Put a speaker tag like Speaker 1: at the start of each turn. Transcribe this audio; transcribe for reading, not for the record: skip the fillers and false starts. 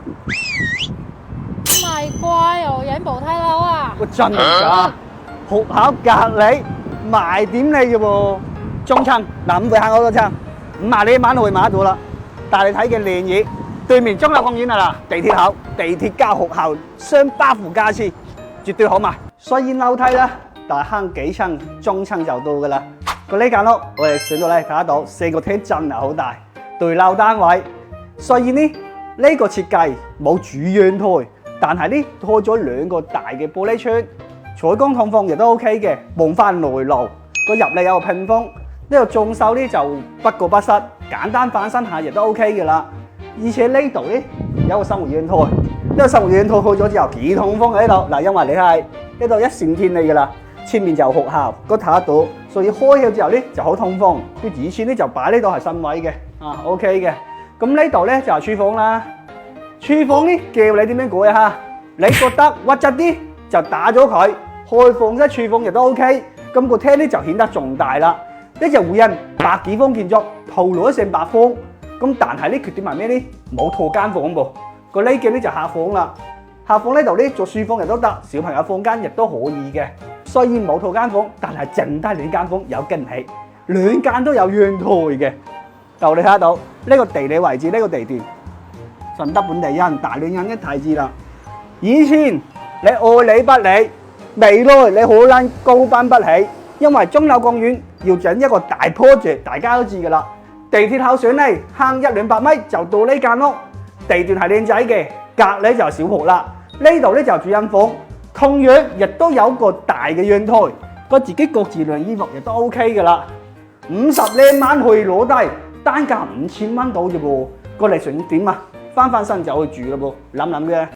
Speaker 1: 唔係啩？又影部梯樓啊？
Speaker 2: 我真係㗎，學校隔離賣點嚟嘅喎，中層嗱5會行好多層，50呢晚去買到啦。但係你睇嘅靚嘢，對面中立公園啊啦，地鐵口，地鐵加學校雙巴附加設，絕對好賣。雖然樓梯啦，但係行幾層中層就到㗎啦。呢間屋我哋上到嚟睇得到，4個廳真係好大，對樓單位。雖然呢個設計冇主陽台，但係開咗2個大嘅玻璃窗，採光通風亦都 OK 嘅，望翻內爐。個入嚟有個屏風，呢個裝修就不過不失，簡單翻新下亦都 OK 嘅啦。而且呢度有個生活陽台，呢個生活陽台開咗之後幾通風喺度嗱，因為你係呢度一線天嚟㗎啦，前面就學校個塔度，所以開咗之後就好通風。佢以前就擺呢度係身位嘅，OK 嘅。咁呢度就係廚房啦，廚房叫你點樣改啊？你覺得屈質啲就打咗佢，開放式廚房亦都 OK。咁個廳就顯得仲大啦。呢就會因百幾方建築套路成百方，咁但係缺點係咩呢？冇套間房噃。個呢嘅就客房啦，客房呢度做書房亦都得，小朋友房間亦都可以嘅。雖然冇套間房，但係剩低2間房有驚喜，2間都有陽台嘅。就你睇得到呢個地理位置，呢個地段，順德本地人大亂人一睇知啦。以前你愛理不理，未來你可能高攀不起，因為鐘樓公園要整一個大 project， 大家都知噶啦。地鐵口上嚟行100-200米就到呢間屋，地段係靚仔嘅，隔離就係小學啦。呢度就係主人房，同樣亦都有個大嘅陽台，個自己各自晾衣服亦都 OK 噶啦。50零萬可以攞低。單價5000蚊到啫噃，過嚟想點啊？翻身就去住咯噃，諗諗嘅。